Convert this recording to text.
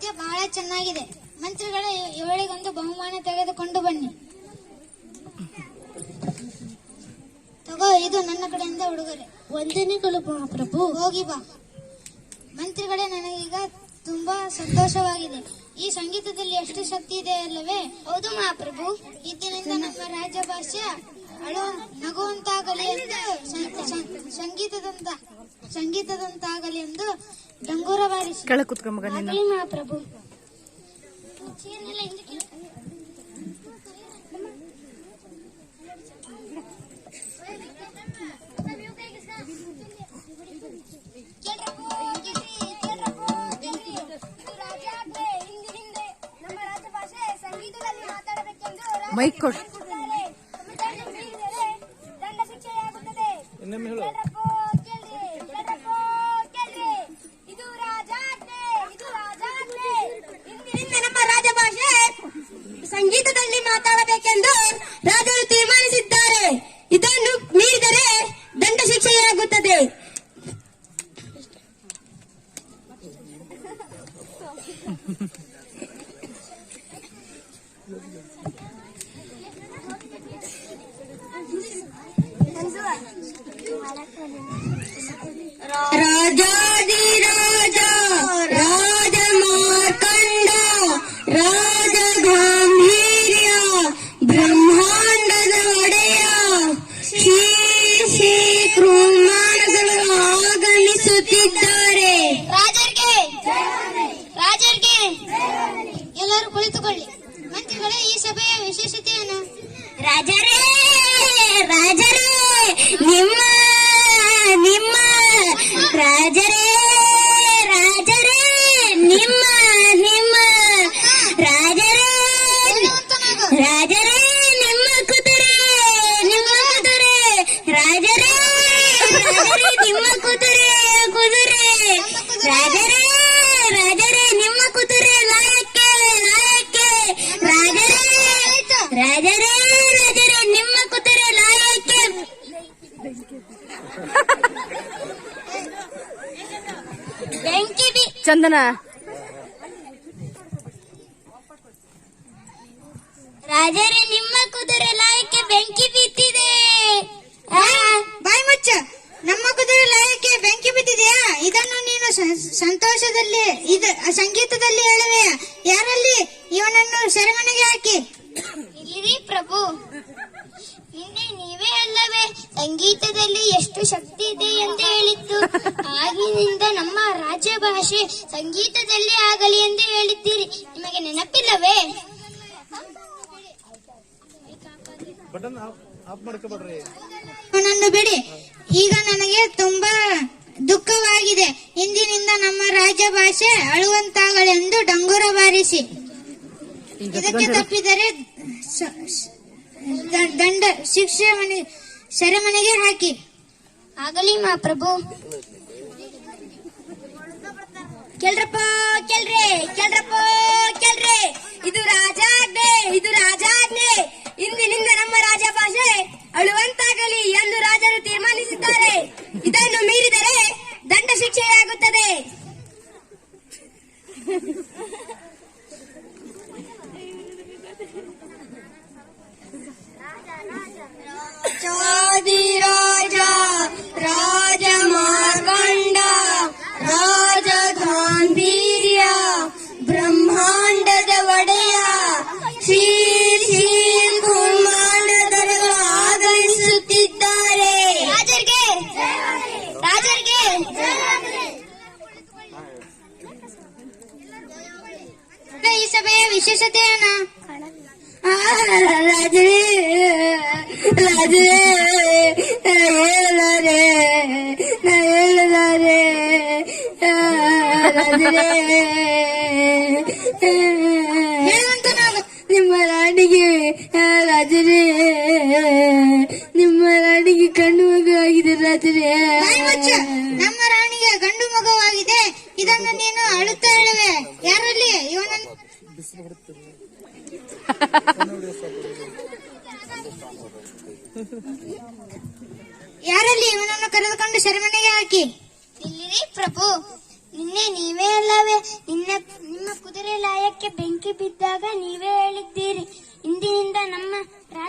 ನೃತ್ಯ ಬಹಳ ಚೆನ್ನಾಗಿದೆ. ಮಂತ್ರಿಗಳೇ, ಇವಳಿಗೊಂದು ಬಹುಮಾನ ತೆಗೆದುಕೊಂಡು ಬನ್ನಿ. ತಗೋ, ಇದು ನನ್ನ ಕಡೆಯಿಂದ ಉಡುಗೊರೆ. ವಂದನೆಗಳು ಮಹಾಪ್ರಭು. ಹೋಗಿ ಬಾ. ಮಂತ್ರಿಗಳೇ, ನನಗೀಗ ತುಂಬಾ ಸಂತೋಷವಾಗಿದೆ. ಈ ಸಂಗೀತದಲ್ಲಿ ಎಷ್ಟು ಶಕ್ತಿ ಇದೆ ಅಲ್ಲವೇ? ಹೌದು ಮಹಾಪ್ರಭು. ಇದರಿಂದ ನಮ್ಮ ರಾಜ್ಯ ಭಾಷೆ ನಗುವಂತಾಗಲಿ ಎಂದು ಸಂಗೀತದಂತಾಗಲಿ ಎಂದು ಡಂಗೂರ ಬಾರಿಸಿ. ಮಹಾಪ್ರಭು. ಮೈಕ್ ಕೊಡು. ನಮ್ಮ ರಾಜಭಾಷೆ ಸಂಗೀತದಲ್ಲಿ ಮಾತಾಡಬೇಕೆಂದು ರಾಜರು ತೀರ್ಮಾನಿಸಿದ್ದಾರೆ. ಇದನ್ನು ಮೀರಿದರೆ ದಂಡ ಶಿಕ್ಷೆಯಾಗುತ್ತದೆ. ರಾಜಾದಿರಾಜ ರಾಜ ಮಾರ್ಕಂಡ ರಾಜ ಗಾಂಭೀರ್ಯ ಬ್ರಹ್ಮಾಂಡದ ಒಡೆಯ ಶ್ರೀ ಶ್ರೀ ಕ್ರಮಾಣಗಳು ಆಗಮಿಸುತ್ತಿದ್ದಾರೆ. ರಾಜರಿಗೆ ಎಲ್ಲರೂ ಕುಳಿತುಕೊಳ್ಳಿ. ಮಂತ್ರಿಗಳೇ, ಈ ಸಭೆಯ ವಿಶೇಷತೆಯನ್ನು. ರಾಜರೇ ರಾಜರೇ ನಿಮ್ಮ ನಿಮ್ಮ ರಾಜರೇ ರಾಜರೇ ನಿಮ್ಮ ನಿಮ್ಮ ರಾಜರೇ ರಾಜರೇ ನಿಮ್ಮ ಕುದುರೆ ನಿಮ್ಮ ಕುದುರೆ ರಾಜರೇ ರಾಜರೇ ನಿಮ್ಮ ಕುದುರೆ ಕುದುರೆ ರಾಜರೇ ರಾಜರೇ ನಿಮ್ಮ ಕುದುರೆ ಲಾಯಕ್ಕೆ ಲಾಯಕ್ಕೆ ರಾಜರೇ ರಾಜರೇ ರಾಜರೇ ನಿಮ್ಮ ಕುದುರೆ ಲಾಯಕ್ಕೆ. ಬೆಂಕಿ ಚಂದನ. ರಾಜರೇ ನಿಮ್ಮ ಕುದುರೆ ಲಾಯಕ್ಕೆ ಬೆಂಕಿ ಬಿದ್ದಿದೆ. ಬಾಯಿ ಮುಚ್ಚ. ನಮ್ಮ ಕುದುರೆ ಲಾಯಕ್ಕೆ ಬೆಂಕಿ ಬಿದ್ದಿದೆಯಾ? ಇದನ್ನು ನೀನು ಸಂತೋಷದಲ್ಲಿ ಸಂಗೀತದಲ್ಲಿ ಹೇಳುವೆಯಾ? ಯಾರಲ್ಲಿ? ಇವನನ್ನು ಸೆರೆಮನೆಗೆ ಹಾಕಿ. ಇಲ್ಲಿರಿ ಪ್ರಭು, ನಿನ್ನೆ ನೀವೇ ಅಲ್ಲವೇ ಸಂಗೀತದಲ್ಲಿ ಎಷ್ಟು ಶಕ್ತಿ ಇದೆ ಎಂದು ಹೇಳಿದ್ದು? ಆಗಿನಿಂದ ನಮ್ಮ ರಾಜ್ಯ ಭಾಷೆ ಸಂಗೀತದಲ್ಲಿ ಆಗಲಿ ಎಂದು ಹೇಳಿದ್ದೀರಿ. ನಿಮಗೆ ನೆನಪಿಲ್ಲವೇ? ಅವನನ್ನು ಬಿಡಿ. ಈಗ ನನಗೆ ತುಂಬಾ ದುಃಖವಾಗಿದೆ. ಇಂದಿನಿಂದ ನಮ್ಮ ರಾಜ್ಯ ಭಾಷೆ ಅಳುವಂತಾಗಲೆಂದು ಡಂಗೂರ ಬಾರಿಸಿ. ಇದಕ್ಕೆ ತಪ್ಪಿದರೆ ದಂಡ ಶಿಕ್ಷೆ ಸೆರೆಮನೆಗೆ ಹಾಕಿ. ಆಗಲಿ ಮಹಾಪ್ರಭು. ಕೇಳ್ರಪ್ಪ ಕೇಳ್ರಿ ಕೇಳ್ರಪ್ಪ ಕೇಳ್ರಿ. ಇದು ರಾಜಾಜ್ಞೆ, ಇದು ರಾಜಾಜ್ಞೆ. ಇಂದಿನಿಂದ ನಮ್ಮ ರಾಜ ಭಾಷೆ ಅಳುವಂತಾಗಲಿ ಎಂದು ರಾಜರು ತೀರ್ಮಾನಿಸಿದ್ದಾರೆ. ಇದನ್ನು ಮೀರಿದರೆ ದಂಡ ಶಿಕ್ಷೆಯಾಗುತ್ತದೆ. ರಾಜಾದಿರಾಜ ರಾಜ ಮಾರ್ಕಂಡ ರಾಜ ಗಾಂಭೀರ್ಯ ಬ್ರಹ್ಮಾಂಡದ ಒಡೆಯ ಶ್ರೀ ಶ್ರೀ ಕುಮಾಂಡದವರು ಆಗಮಿಸುತ್ತಿದ್ದಾರೆ. ರಾಜರಿಗೆ ರಾಜರಿಗೆ ಈ ಸಭೆಯ ವಿಶೇಷತೆಯನ್ನು. ರಾಜರೇ ರಾಜರೇ ಹೇಳಲಾರೆ ಹೇಳಲಾರೆ ರಾಜರೇ. ನಿಮ್ಮ ರಾಣಿಗೆ ರಾಜರೇ, ನಿಮ್ಮ ರಾಣಿಗೆ ಗಂಡು ಮಗುವಾಗಿದೆ ರಾಜರೇ. ನಮ್ಮ ರಾಣಿಗೆ ಗಂಡು ಮಗುವಾಗಿದೆ. ಇದನ್ನು ನೀನು ಅಳುತ್ತಾ ಹೇಳುವೆ. ಯಾರಲ್ಲಿ? ಇವನನ್ನು ಯಾರಲ್ಲಿ? ಇವನನ್ನು ಕರೆದುಕೊಂಡು ಸೆರೆಮನೆಗೆ ಹಾಕಿ. ಇಲ್ಲಿರಿ ಪ್ರಭು, ನಿನ್ನೆ ನೀವೇ ಅಲ್ಲವೇ ನಿಮ್ಮ ಕುದುರೆ ಲಾಯಕ್ಕೆ ಬೆಂಕಿ ಬಿದ್ದಾಗ ನೀವೇ